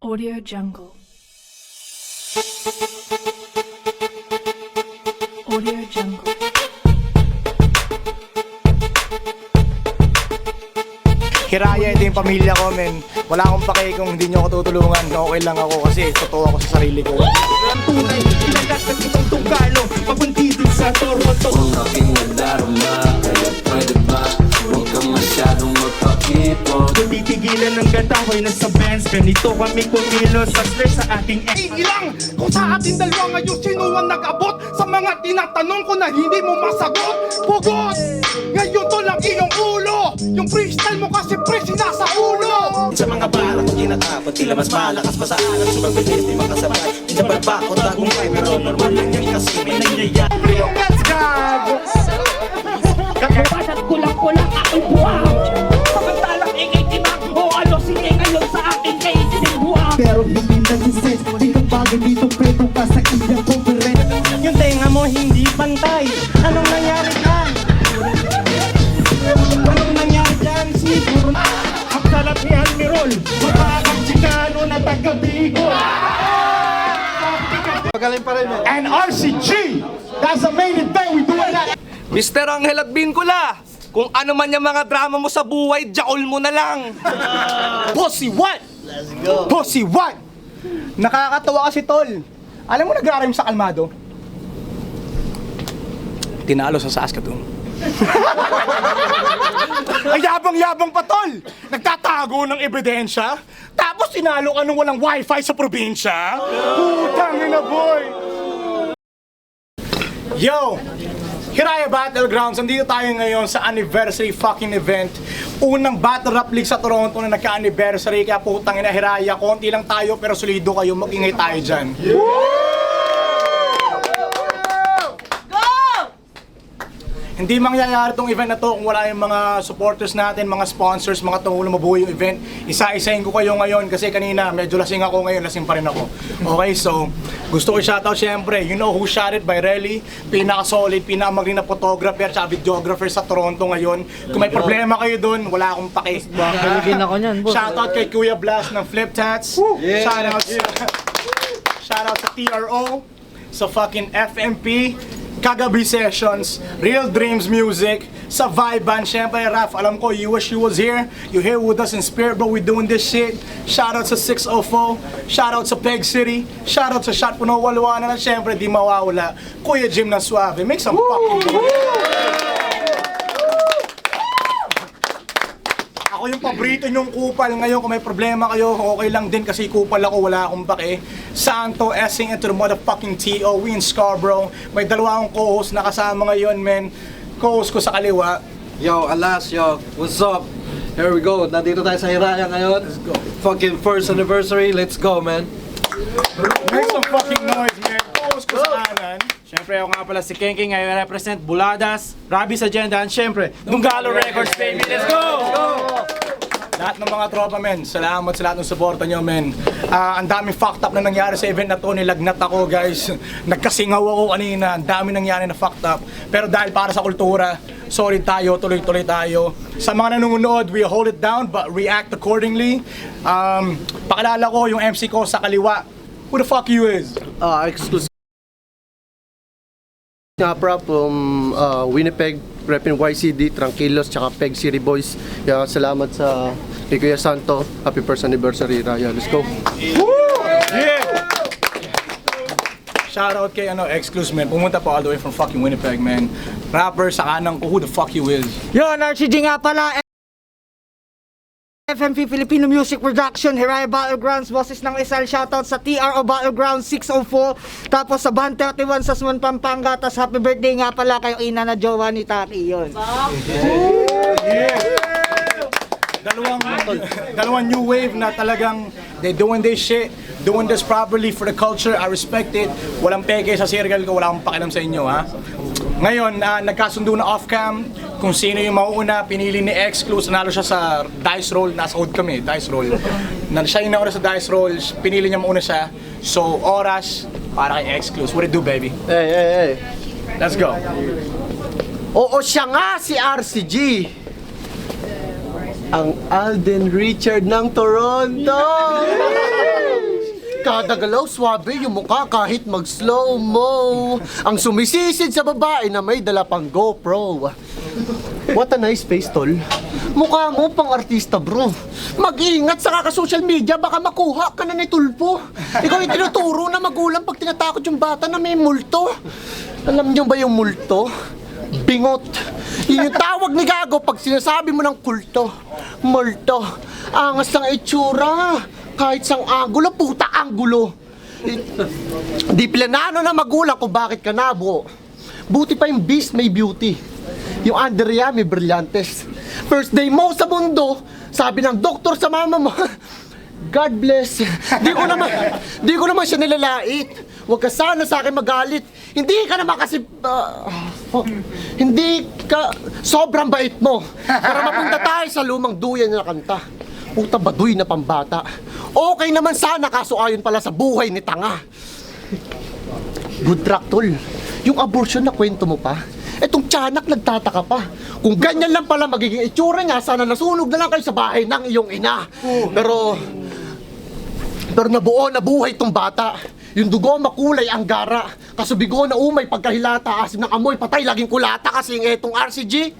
Audio Jungle. Audio Jungle. Hiraya, ito yung pamilya ko, men. Wala akong pake kung hindi nyo ako tutulungan. Okay lang ako kasi totoo ako sa sarili ko. Ang tunay, ilagat ng ibang tunggalo Papuntitin sa Toronto Ang aking nadarama, kaya pwede ba? Huwag kang masyadong magpakipot. Kung titigilan ng gatahoy na sa Benz Ganito kami kumilos sa stress sa ating ex Ilang kung sa ating dalawa ngayon sino ang nag-abot sa mga tinatanong ko na hindi mo masagot. Pugot! Ngayon to lang iyong ulo. Yung freestyle mo kasi pre sinasa ulo. Sa mga barang kong tinatapon, tila mas malakas pa sa alam. Sumabilis di makasabay, di sa balbako tagumpay. Pero normal lang yan kasi may nangyayari. Let's go! Kapawasan kulang-kulang aking buwang Samantalang ingay timang o ano sige ngayon sa akin kay sinimbuang Pero hindi nagsisense Di ka bagay dito preto ka sa iyong conference Yung tenga mo hindi pantay Anong nangyari dyan? Anong nangyari dyan? Siguro ang sarap ni Almirol Makakang Chicano na taga-Bigo And RCG, that's the main event we doing that. Mr. Angel at Bincula, kung ano man yung mga drama mo sa buhay, jaol mo na lang. Pussy what? Let's go. Pussy what? Nakakatawa kasi, tol. Alam mo nag-aaral sa kalmado? Tinalo sa Saskatoon. Ay, yabang-yabang pa, tol! Nagtatago ng ebidensya, tapos tinalo ka nung walang wifi sa probinsya? Putang ina, boy! Yo! Hiraya Battlegrounds, andito tayo ngayon sa anniversary fucking event. Unang Battle Rap League sa Toronto na nagka-anniversary, kaya putang ina Hiraya, konti lang tayo pero solido kayo, mag-ingay tayo dyan. Hindi mangyayari tong event na to kung wala yung mga supporters natin, mga sponsors, mga tumulong mabuo yung event. Isa-isahin ko kayo ngayon kasi kanina medyo lasing ako, ngayon lasing pa rin ako. Okay, so gusto ko i-shoutout syempre, you know who shot it by Relly, pinaka-solid, pinaka-magaling na photographer at videographer sa Toronto ngayon. Kung may problema kayo dun, wala akong pake. Shoutout kay Kuya Blast ng Flip Tats. Shoutout sa TRO, sa fucking FMP, Kagabi Sessions, Real Dreams Music, sa Vibe Band, syempre Raf, alam ko, you wish you was here, you here with us in spirit, bro, we doing this shit. Shoutout sa 604, shoutout sa Peg City, shoutout sa Shot Puno Walwanan, at syempre di mawawala, Kuya Jim na Suave, make some fucking noise. Ako yung paborito nyong kupal ngayon, kung may problema kayo, okay lang din kasi kupal ako, wala akong pake. Santo, Essing, into the motherfucking T.O. We in Scarborough. May dalawa akong co-host na kasama ngayon, men. Co-host ko sa kaliwa. Yo, Alas, yo, what's up? Here we go, nandito tayo sa Hiraya ngayon. Let's go. Fucking first anniversary, let's go, man. Make some fucking noise, man. Co-host ko sa kanan. Siyempre ako nga pala si Kenking I represent Buladas, Rabi's Agenda, and siyempre Dunggalo Records, baby. Let's go! Lahat ng mga tropa, men. Salamat sa lahat ng suporta nyo, men. Ang daming fucked up na nangyari sa event na to. Nilagnat ako, guys. Nagkasingaw ako kanina. Ang dami nangyari na fucked up. Pero dahil para sa kultura, solid tayo, tuloy-tuloy tayo. Sa mga nanonood, we hold it down but react accordingly. Pakilala ko yung MC ko sa kaliwa. Who the fuck you is? Exclusive. Nga from Winnipeg, repping YCD, Tranquilos, tsaka Peg City Boys. Yeah, salamat sa kay Kuya Santo. Happy first anniversary, Raya. Let's go. Yeah! Shoutout kay Exclusive, man. Pumunta po all the way from fucking Winnipeg, man. Rapper sa kanang ko, who the fuck you is? Yun, RCG nga pala, FMP Filipino Music Production, Hiraya Battlegrounds, boses ng Rizal, shoutout sa TRO Battlegrounds 604, tapos sa Band 31 sa Suman, Pampanga, tas happy birthday nga pala kayo ina na jowa ni Taki, yun. Dalawang new wave na talagang they doing this shit, doing this properly for the culture. I respect it. Walang peke sa circle ko, wala akong pakialam sa inyo, ha. Ngayon, nagkasundo na off-cam kung sino yung mauuna, pinili ni Exclusive, nanalo siya sa dice roll, nasa hood kami, dice roll. Siya yung nauna sa dice roll, pinili niya mauna siya. So, oras para kay Exclusive. What it do, baby? Hey. Let's go. Oo, siya nga si RCG. ang Alden Richard ng Toronto. Kada galaw, swabe yung mukha kahit mag-slow-mo. Ang sumisisid sa babae na may dala pang GoPro. What a nice face, tol. Mukha mo pang artista, bro. Mag-ingat sa kaka-social media, baka makuha ka na ni Tulpo. Ikaw yung tinuturo na magulang pag tinatakot yung bata na may multo. Alam niyo ba yung multo? Bingot. Yun yung tawag ni Gago pag sinasabi mo ng kulto. Multo. Angas ng itsura. Kahit sang angulo, puta angulo. Di planano na magulang kung bakit ka nabuo. Buti pa yung beast may beauty. Yung Andrea may brillantes. First day mo sa mundo, sabi ng doktor sa mama mo, God bless. Di ko naman siya nilalait. Huwag ka sana sa akin magalit. Hindi ka naman kasi... hindi ka... Sobrang bait mo. Para mapunta tayo sa lumang duyan na kanta. Puta baduy na pambata. Okay naman sana kaso ayon pala sa buhay ni tanga. Good track, tol. Yung abortion na kwento mo pa, etong tiyanak nagtataka pa. Kung ganyan lang pala magiging itsura niya, sana nasunog na lang kayo sa bahay ng iyong ina. Pero nabuo na buhay tong bata. Yung dugo makulay ang gara. Kaso bigo na umay pagkahilata, asim ng amoy, patay laging kulata kasi yung etong RCG.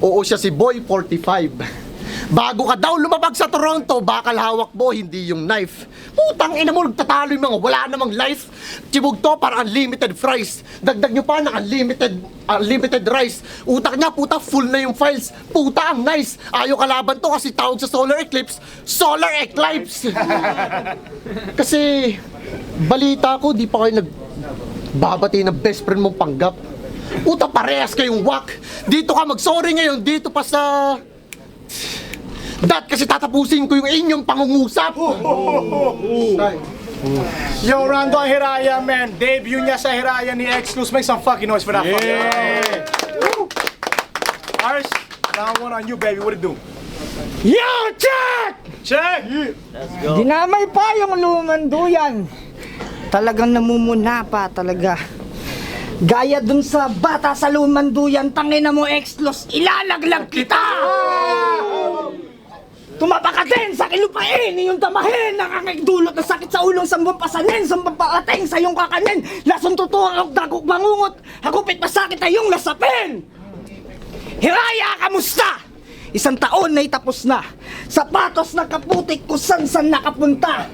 Oo siya si Boy 45. Bago ka daw lumabag sa Toronto, bakal hawak mo, hindi yung knife. Putang ina mo, nagtatalo yung mga wala namang life. Chibog to para unlimited fries. Dagdag nyo pa ng unlimited rice. Utak niya, puta, full na yung files. Puta, ang nice. Ayaw kalaban to kasi tawag sa solar eclipse, solar eclipse. Kasi, balita ko, di pa kayo nagbabati ng best friend mong panggap. Puta, parehas kayong wak. Dito ka mag-sorry ngayon, dito pa sa... kasi tatapusin ko yung inyong pangungusap. Yo, Rando ang Hiraya, man. Debut niya sa Hiraya ni Exclus. Make some fucking noise for that fucking Ars, round one on you, baby. What it do? Yo, check! Check! Dinamay pa yung lumanduyan. Talagang namumuna pa talaga. Gaya dun sa bata sa lumanduyan, tangina mo Exclus, ilalaglag kita! Tumapa ka din sa kilupain, iyong tamahin, nakakagdulot na sakit sa ulong sambong pasanin, sambong paating sa iyong kakanin, lasong tutuang dagok bangungot, hagupit masakit ay iyong lasapin! Hiraya, kamusta? Isang taon na itapos na, sapatos na kaputik kung san nakapunta.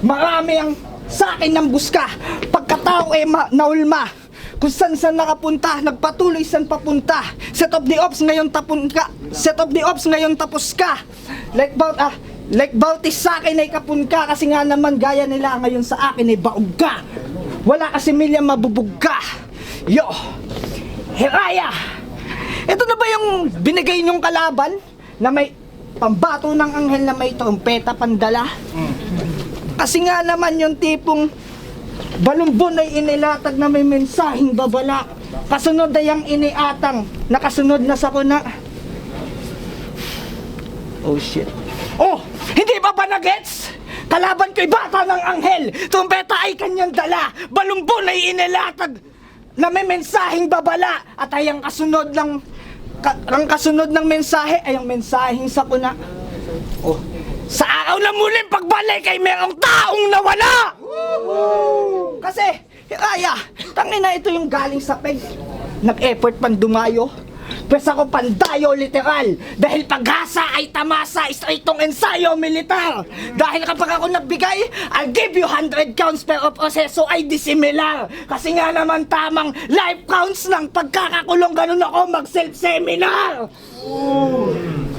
Marami ang sa akin ng buska, pagkatao naulma. Kung saan nakapunta, nagpatuloy saan papunta. Set of the ops ngayon tapos ka. Like Bautis sa akin ay kapun ka. Kasi nga naman gaya nila ngayon sa akin ay baog ka. Wala kasi milya mabubog ka. Yo, Hiraya, ito na ba yung binigay niyong kalaban? Na may pambato ng anghel na may trompeta pandala? Kasi nga naman yung tipong balumbon ay inilatag na may mensaheng babala. Kasunod ay ang iniatang, nakasunod na sa kuna. Oh shit. Oh, hindi ba nagets? Kalaban ko'y bata ng anghel, trompeta ay kanyang dala, balumbon ay inilatag na may mensaheng babala. At ay ang kasunod ng mensahe ay ang mensaheng sa kuna. Oh, sa araw na muling pagbalik ay merong taong nawala! Kasi, Hiraya, tangina ito yung galing sa peg. Nag-effort pan dumayo. Pwes ako pandayo literal. Dahil paghasa ay tamasa, straightong ensayo militar. Dahil kapag ako nagbigay, I'll give you 100 counts pero proseso ay disimilar. Kasi nga naman tamang life counts ng pagkakakulong, ganun ako mag-self-seminar.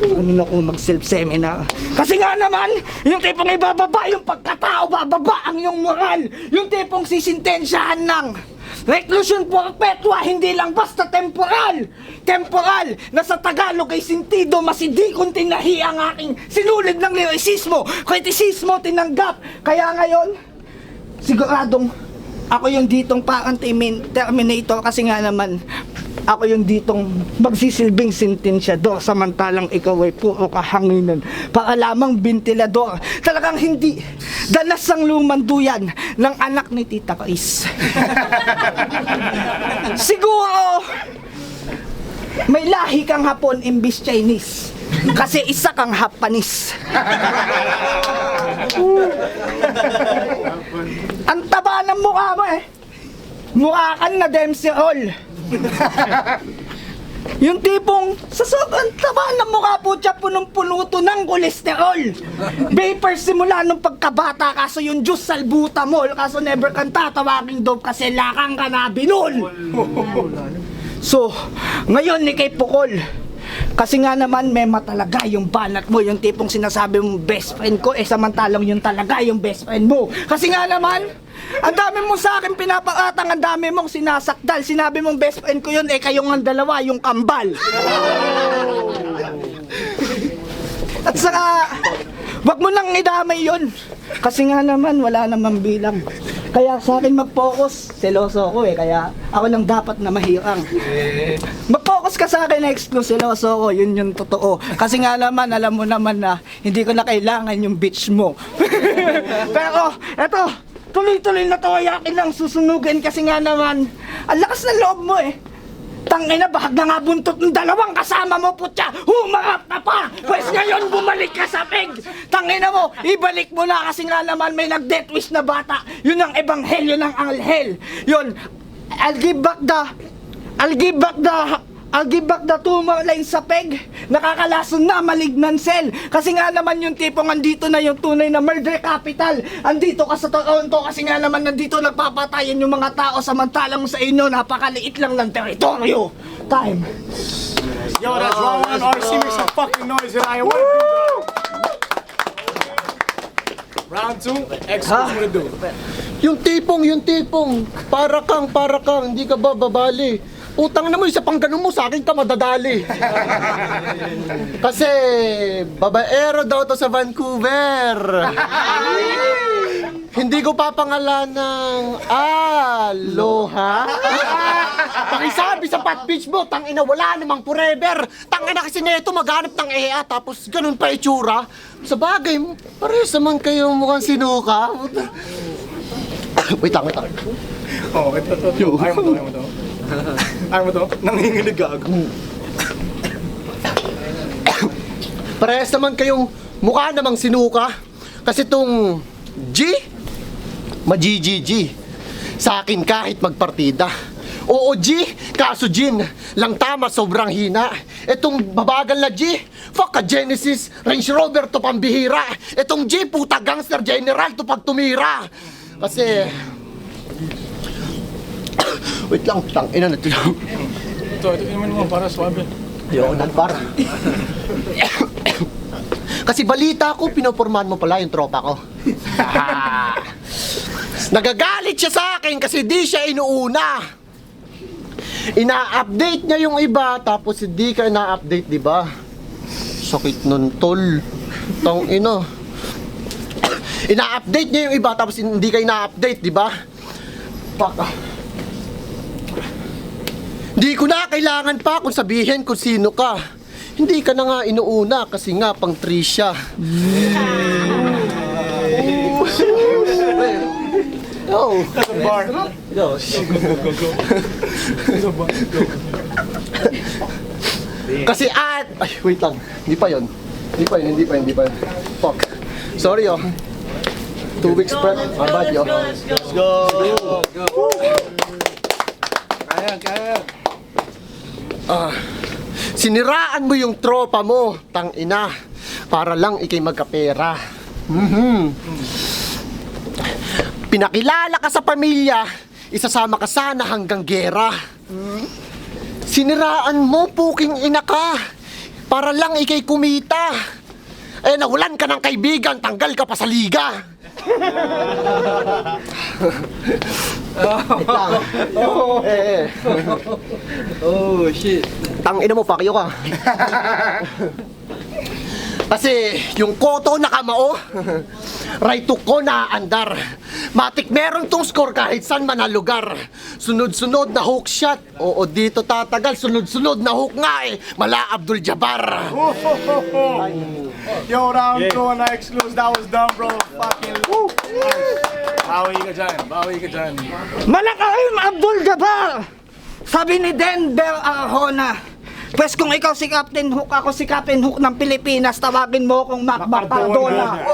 Ganun ako mag-self-seminar. Kasi nga naman, yung tipong ibababa yung pagkatao, bababa ang iyong moral. Yung tipong sisintensyahan ng reclusion perpetua, hindi lang basta temporal. Temporal, na sa Tagalog ay sintido, masidi kung tinahi ang aking sinulid ng lyricismo. Kritisismo tinanggap. Kaya ngayon, siguradong ako yung ditong parang Terminator kasi nga naman ako yung ditong magsisilbing sentensyador samantalang ikaw ay puro kahanginan para lamang bentilador. Talagang hindi danas ang lumanduyan ng anak ni Tita Chris. Siguro may lahi kang Hapon imbis Chinese. Kasi isa kang hapanis. Ang taba ng mukha mo eh. Mukha kang na Dempsey Hall. Yung tipong sa sobrang taba ng mukha po siya punong-puno to ng kolesterol. Vapor simula nung pagkabata, kaso yung juice salbutamol, kaso never kang tatawaging dope kasi lakang ka na binol. So, ngayon ni kay Pukol, kasi nga naman mema talaga yung banat mo, yung tipong sinasabi mong best friend ko, samantalang yun talaga yung best friend mo. Kasi nga naman, ang dami mo sa akin pinapakatang, ang dami mong sinasakdal, sinabi mong best friend ko yun, kayong ang dalawa, yung kambal. At saka, wag mo nang idamay yun. Kasi nga naman, wala namang bilang. Kaya sa akin mag-focus, seloso ako kaya ako lang dapat na mahirang. Mag-focus ka sa akin na exclusive, seloso ako, yun yung totoo. Kasi nga naman, alam mo naman na hindi ko na kailangan yung bitch mo. Pero, eto, tuloy-tuloy na tawayakin lang susunugin kasi nga naman, ang lakas ng loob mo eh. Tangina, bahag na nga buntot ng dalawang kasama mo, putya! Humarap na pa! Pwes ngayon bumalik ka sa peg! Tangina mo, ibalik mo na kasi nga naman may nag-death wish na bata. Yun ang ebanghelyo ng anghel. Yun, I'll give back the tumor line sa peg. Nakakalason na malignant cell. Kasi nga naman yung tipong andito na yung tunay na murder capital. Andito ka sa Toronto kasi nga naman nandito nagpapatayan yung mga tao samantalang sa inyo napakaliit lang ng teritoryo. Time. Yo, that's Rowan RC, make some fucking noise in Iowa. Round 2, X what's gonna do? Yung tipong, para kang, hindi ka ba babali? Utang na mo, isa pang ganun mo, sa akin ka madadali. Kasi, babaero daw to sa Vancouver. Hindi ko papangalan ng Aloha. Pakisabi sa Pat Beach mo, tangina wala namang forever. Tangina kasi neto maghanap ng EA, tapos ganun pa itsura. Sa bagay, parehas naman kayong mukhang sinuka. Wait lang. Oh, ito. Ayaw mo to. Ayaw mo to? Nanginginig gago. Parehas naman kayong mukha namang sinuka. Kasi tong G, ma-GGG. Sa akin kahit magpartida. Oo G, kaso Gin, lang tama sobrang hina. Etong babagal na G, fuck a Genesis, Range Rover to pambihira. Etong G, puta gangster general to pag tumira. Kasi... Wait lang, ina na ito lang. Ito naman mo para swabe. Ayoko na para. Kasi balita ko, pinopormahan mo pala yung tropa ko. Nagagalit siya sa akin kasi di siya inuuna. Ina-update niya yung iba, tapos hindi ka ina-update, di ba? Sakit nun, tol. Tang ino. Ina-update niya yung iba, tapos hindi ka ina-update, di ba? Fuck. Di ko na kailangan pa kung sabihin kung sino ka. Hindi ka na nga inuuna kasi nga pang Trisha. Oh. Bar. Go. Kasi ay wait lang. Hindi pa yun. Fuck. Sorry oh. 2 weeks prep. Bad yo. Let's go. Kaya. Siniraan mo yung tropa mo, tang ina, para lang ikay magkapera. Pinakilala ka sa pamilya, isasama ka sana hanggang gera. Siniraan mo, puking ina ka, para lang ikay kumita. Eh, nawalan ka ng kaibigan, tanggal ka pa sa liga. Oh shit. Tang ina mo, pakyo ka. Kasi yung koto na kamao, right to ko na andar. Matik meron tong score kahit saan man na lugar. Sunod-sunod na hook shot. Oo, dito tatagal. Sunod-sunod na hook nga eh. Mala Abdul Jabbar. Yo, round 2 na exclusive. That was dumb, bro. Fucking woo. Bawi ka dyan. Malakaim Abdul Jabbar! Sabi ni Denver Arjona, Pwes kung ikaw si Captain Hook, ako si Captain Hook ng Pilipinas, tawagin mo akong Mac Cardona.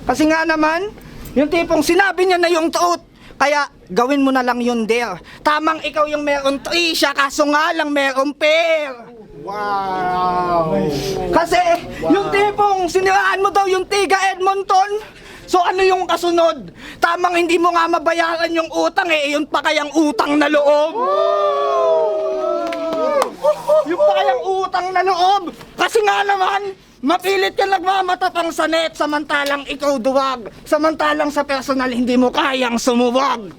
Kasi nga naman, yung tipong sinabi niya na yung truth, kaya gawin mo na lang yun there. Tamang ikaw yung meron Trisha, kaso nga lang meron pair. Wow! Kasi yung tipong siniraan mo daw yung Tiga Edmonton. So ano yung kasunod? Tamang hindi mo nga mabayaran yung utang yun pa kayang utang na loob. Yung pa kayang utang na loob. Kasi nga naman, mapilit ka nagmamatapang sa net, samantalang ikaw duwag. Samantalang sa personal, hindi mo kayang sumuwag.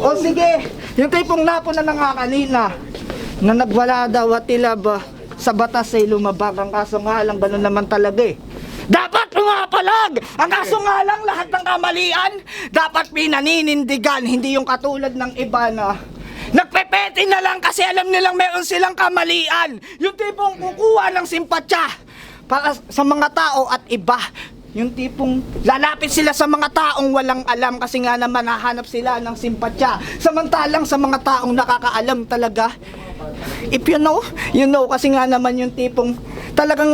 O sige, yung tipong napuna na nga kanina, na nagwala daw at tila ba sa batas ay lumabag. Ang kaso nga lang, ganun naman talaga eh. Dapat pumapalag! Ang kaso nga lang, lahat ng kamalian, dapat pinaninindigan. Hindi yung katulad ng iba na nagpepete na lang kasi alam nilang meron silang kamalian. Yung tipong kukuha ng simpatya para sa mga tao at iba. Yung tipong lalapit sila sa mga taong walang alam kasi nga naman nahanap sila ng simpatya. Samantalang sa mga taong nakakaalam talaga, if you know kasi nga naman yung tipong talagang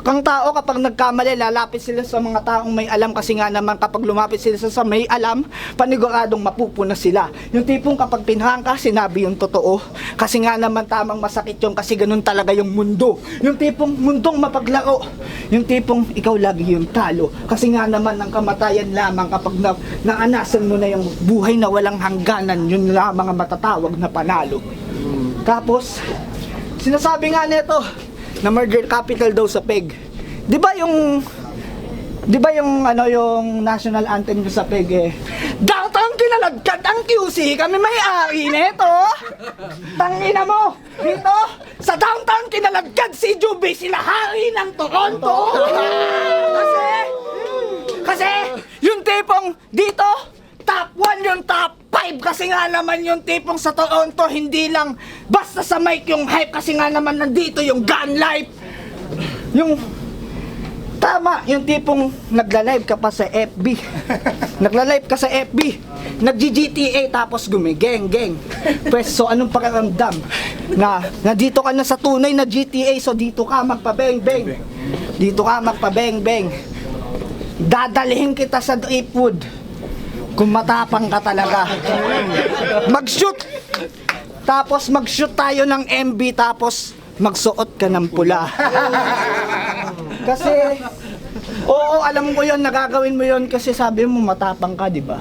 kang tao kapag nagkamali, lalapit sila sa mga taong may alam kasi nga naman kapag lumapit sila sa may alam, paniguradong mapupuna sila. Yung tipong kapag pinahang ka, sinabi yung totoo. Kasi nga naman tamang masakit yung kasi ganun talaga yung mundo. Yung tipong mundong mapaglaro. Yung tipong ikaw lagi yung talo. Kasi nga naman ang kamatayan lamang kapag naanasan mo na yung buhay na walang hangganan, yun lamang ang matatawag na panalo. Tapos, sinasabi nga nito na murder capital daw sa PEG. 'Di ba yung national anthem ko sa PEG eh? Downtown kinalagkad ang QC, kami may-ari nito. Tangina mo, dito sa downtown kinalagkad si Juby, sila hari ng Toronto. Kasi yung tipong dito top 1 yung top 5 kasi nga naman yung tipong sa Toronto hindi lang basta sa mic yung hype kasi nga naman nandito yung gun life. Yung tama, yung tipong nagla-live ka pa sa FB. Nagla-live ka sa FB. Nag-GTA tapos gumigeng-geng. Pues so anong pakiramdam? Na dito ka na sa tunay na GTA so dito ka magpa-beng-beng. Dito ka magpa-beng-beng. Dadalhin kita sa Driftwood. Kung matapang ka talaga. Mag-shoot. Tapos mag-shoot tayo ng MB tapos magsuot ka ng pula. Kasi oo, alam ko 'yon, nagagawin mo 'yon kasi sabi mo matapang ka, 'di ba?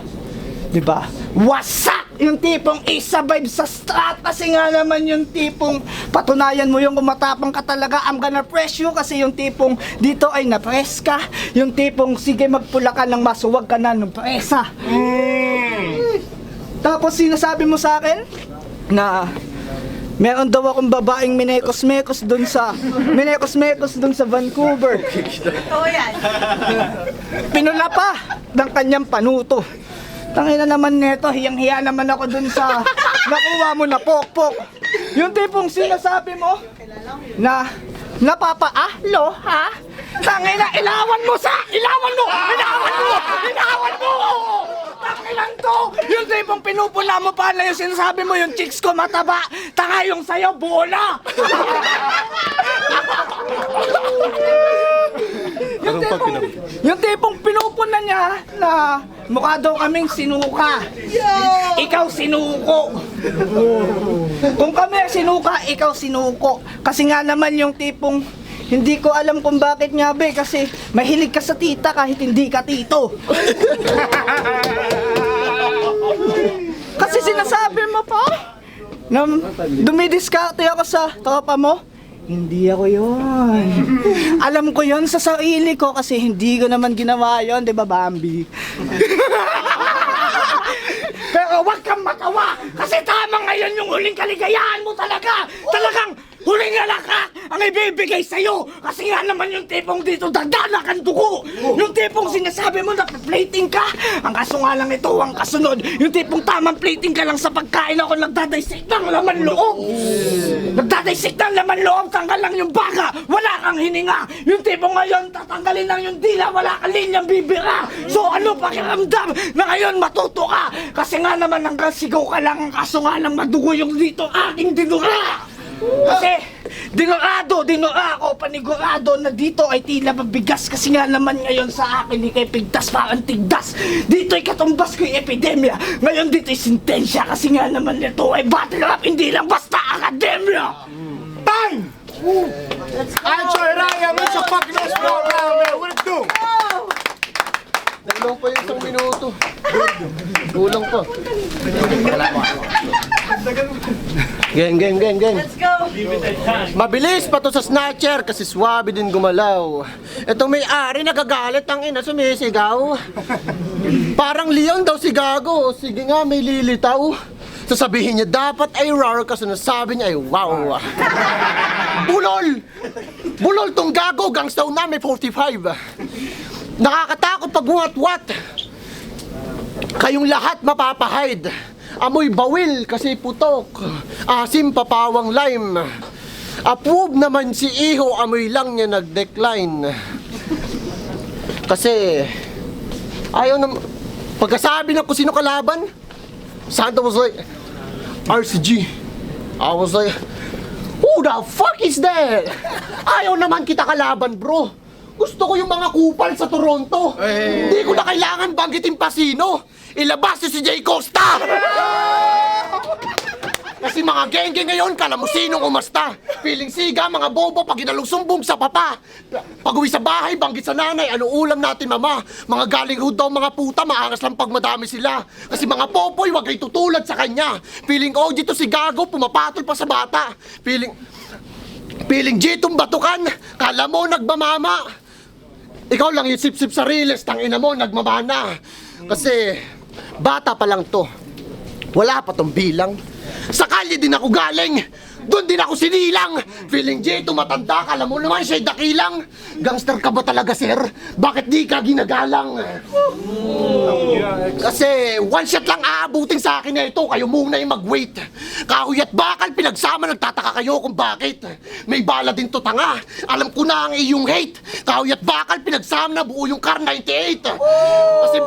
'Di ba? Wasak! Yung tipong isa-vibe sa strat kasi nga naman yung tipong patunayan mo yung kumatapang ka talaga, I'm gonna press you kasi yung tipong dito ay na-press ka, yung tipong sige magpula ka ng masuwag ka na ng presa. Tapos sinasabi mo sa akin na meron daw akong babaeng minekos-mekos dun sa Vancouver. Oo yan. Pinula pa ng kanyang panuto. Tangina naman neto, hiyang-hiya naman ako dun sa nakuha mo na pokpok. Yung tipong sinasabi mo na napapaahlo, ha? Tangina, ilawan mo! Tanginan to! Yung tipong pinupula mo pa na yung sinasabi mo, yung chicks ko mataba, tanga yung sayo, bola! Yung tipong pinupuna niya na mukha daw kaming sinuka. Ikaw sinuko. Kung kami sinuka, ikaw sinuko. Kasi nga naman yung tipong hindi ko alam kung bakit nga be kasi mahilig ka sa tita kahit hindi ka tito. Kasi sinasabi mo pa na dumidiskarte ako sa tropa mo. Hindi ako yun. Alam ko yun sa sarili ko kasi hindi ko naman ginawa yun, di ba Bambi? Pero wag kang matawa kasi tama ngayon yung huling kaligayahan mo talaga. Talagang huling alaka ang ibibigay sa'yo. Kasi nga naman yung tipong dito dadala kang dugo. Yung tipong sinasabi mo na plating ka. Ang kaso nga lang ito ang kasunod. Yung tipong tamang plating ka lang sa pagkain ako nagdadaysik ng laman loob. Nagdadaysik ng laman loob, tanggal lang yung baga. Wala kang hininga. Yung tipong ngayon tatanggalin lang yung dila, wala kang linyang bibira. So ano pakiramdam na ngayon matuto ka? Kasi nga naman hanggang sigaw ka lang, ang kaso nga lang madugo yung dito aking dinura. Kasi, panigurado na dito ay tila mabigas kasi nga naman ngayon sa akin ikay pigtas parang tigdas. Dito ay katumbas ko yung epidemya. Ngayon dito ay sintensya kasi nga naman ito ay battle rap, hindi lang basta akademya. Time! Alright, so Ryan, it's a fucking nice program, man. What it do? Kulang pa yung 1 minuto. Kulang pa. Gang. Let's go! Mabilis pa to sa snatcher kasi swabe din gumalaw. Itong may-ari nagagalit ang ina sumisigaw. Parang Leon daw si Gago. Sige nga, may lilitaw. Sasabihin niya dapat ay rar kasi nasabi niya ay wow. Bulol! Bulol tong Gago, gangstaw na may 45. Nakakatakot pag what? Kayong lahat mapapahide. Amoy bawil kasi putok. Asim papawang lime. Approve naman si Iho, amoy lang niya nag-decline. Kasi ayaw na pagkasabi ng kung sino kalaban, Santa was like, RCG. I was like, who the fuck is that? Ayaw naman kita kalaban, bro. Gusto ko yung mga kupal sa Toronto. Hindi ko na kailangan banggitin pa sino. Ilabas si Jay Costa. Kasi mga genge ngayon, kala mo sinong umasta. Feeling siga, mga bobo, pag inalusumbong sa papa. Pag uwi sa bahay, banggit sa nanay, ano ulam natin mama? Mga galing hood daw mga puta, maangas lang pag madami sila. Kasi mga popoy, wag ay tutulad sa kanya. Feeling OG to si Gago, pumapatol pa sa bata. Feeling G-tong batukan, kala mo nagmamama. Ikaw lang yung sip-sip sa riles, tangina mo, nagmamana. Kasi, bata pa lang to. Wala pa tong bilang. Sa kalye din ako galing. Doon din ako sinilang. Feeling J, tumatanda ka. Alam mo naman siya'y dakilang. Gangster ka ba talaga, sir? Bakit di ka ginagalang? Kasi one shot lang aabutin sa akin na ito. Kayo muna yung mag-wait. Kahoy at bakal pinagsama, nagtataka kayo kung bakit. May bala din to tanga. Alam ko na ang iyong hate. Kahoy at bakal pinagsama na buo yung car 98. Kasi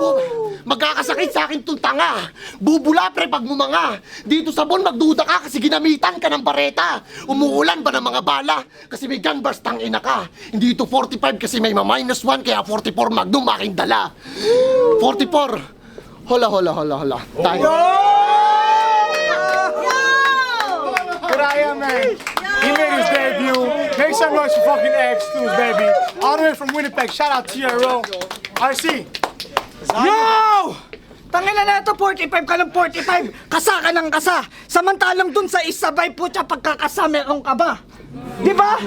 magkakasakit sa akin itong tanga. Bubula pre pag mumanga. Dito sa bon magduda ka kasi ginamitan ka ng bareta. Umuulan ba ng mga bala? Kasi may gun bars, tangina ka. Hindi ito 45 kasi may -1 kaya 44 Magnum aking dala. 44. Hola. Tayo. Ryan, man. He made his debut. Make some noise for fucking X2, baby. All the way from Winnipeg. Shout out to TRO. RC. Yo! Tangina na ito, 45 ka ng 45. Kasa ka ng kasa. Samantalang dun sa isabay po siya pagkakasa, meron ka ba? Di ba?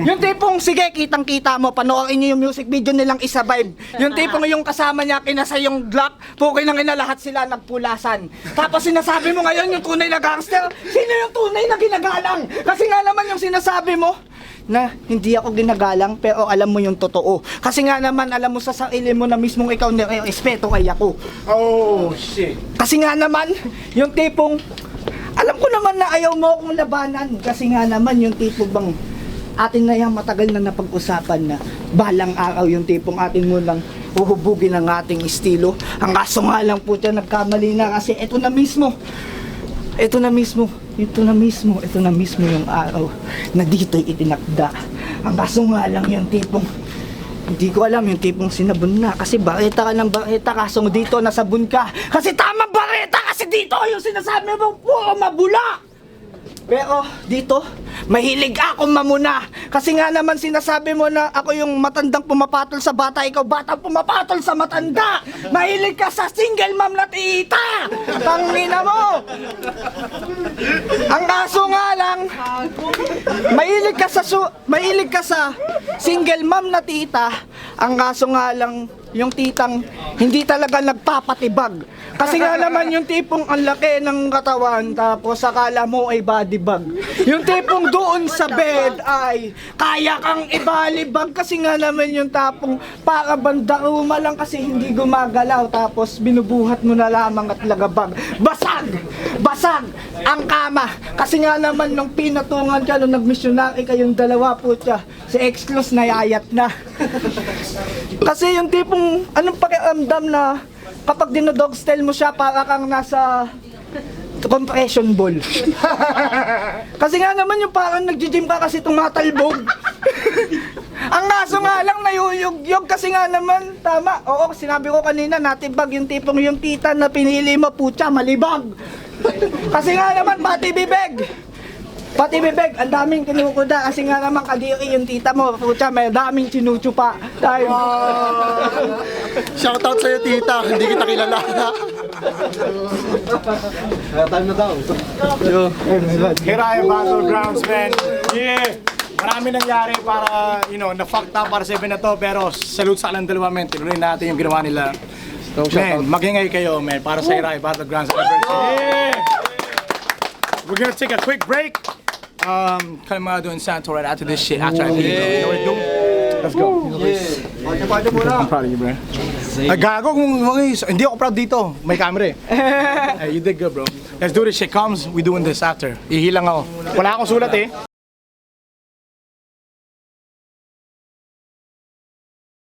Yung tipong, sige, kitang-kita mo, panoorin niyo yung music video nilang isabay. Yung tipong yung kasama niya, kinasa yung Glock, pukoy nang ina lahat sila nagpulasan. Tapos sinasabi mo ngayon yung tunay na gangster, sino yung tunay na ginagalang? Kasi nga naman yung sinasabi mo, na hindi ako ginagalang pero alam mo yung totoo. Kasi nga naman alam mo sa sarili mo na mismong ikaw nire-respeto kay ako. Oh, shit. Kasi nga naman, yung tipong, alam ko naman na ayaw mo akong labanan. Kasi nga naman yung tipong bang, atin na yung matagal na napag-usapan na balang araw yung tipong atin mo lang uhubugin ang ating estilo. Ang kaso nga lang po siya nagkamali na kasi ito na mismo yung araw na dito'y itinakda. Ang kaso nga lang yung tipong, hindi ko alam yung tipong sinabon na kasi bareta ka ng bareta kaso dito nasabon ka. Kasi tama bareta kasi dito yung sinasabi mo puro mabula. Pero dito, mahilig ako mamuna. Kasi nga naman sinasabi mo na ako yung matandang pumapatol sa bata, ikaw batang pumapatol sa matanda. Mahilig ka sa single mom na tita. Tangina mo. Ang kaso nga lang, mahilig ka sa single mom na tita. Ang kaso nga lang, yung titang hindi talaga nagpapatibag. Kasi nga naman yung tipong ang laki ng katawan tapos akala mo ay body bag. Yung tipong doon sa bed ay kaya kang ibalibag kasi nga naman yung tapong para bandaruma lang kasi hindi gumagalaw tapos binubuhat mo na lamang at lagabag. Basag ang kama. Kasi nga naman nung pinatungan ka nung nagmissionary kayong dalawa po siya, si Exclus nayayat na. Kasi yung tipong anong pakiramdam na kapag dinodog style mo siya para kang nasa compression ball. Kasi nga naman yung parang nagji-gym ka kasi tumatalbog. Ang kaso nga lang nayuyugyog kasi nga naman, tama, oo, sinabi ko kanina, natibag yung tipong yung tita na pinili mo, putya, malibag. Kasi nga naman, pati bibig, ang daming kinukuda kasi nga naman kadiri yung tita mo, putya, may daming sinuchupa. Dahil, Shoutout sa'yo, tita. Hindi kita kilala. Time na daw. Hiraya Battlegrounds, man. Yeah! Marami nangyari para, na-fucked up para sa event na to, pero salute sa kanilang dalawa, man. Tinuloy natin yung ginawa nila. Man, magingay kayo, man, para sa Hiraya Battlegrounds. Yeah! We're gonna take a quick break. Kalma doon Santo right after this shit. After I leave, bro. You know what to do? Let's go. I'm proud of you, bro. Gago kung hindi ako proud dito. May camera eh. Hey, you did good, bro. Let's do this shit. Comes, we doing this after. Ihilang ako. Wala akong sulat eh.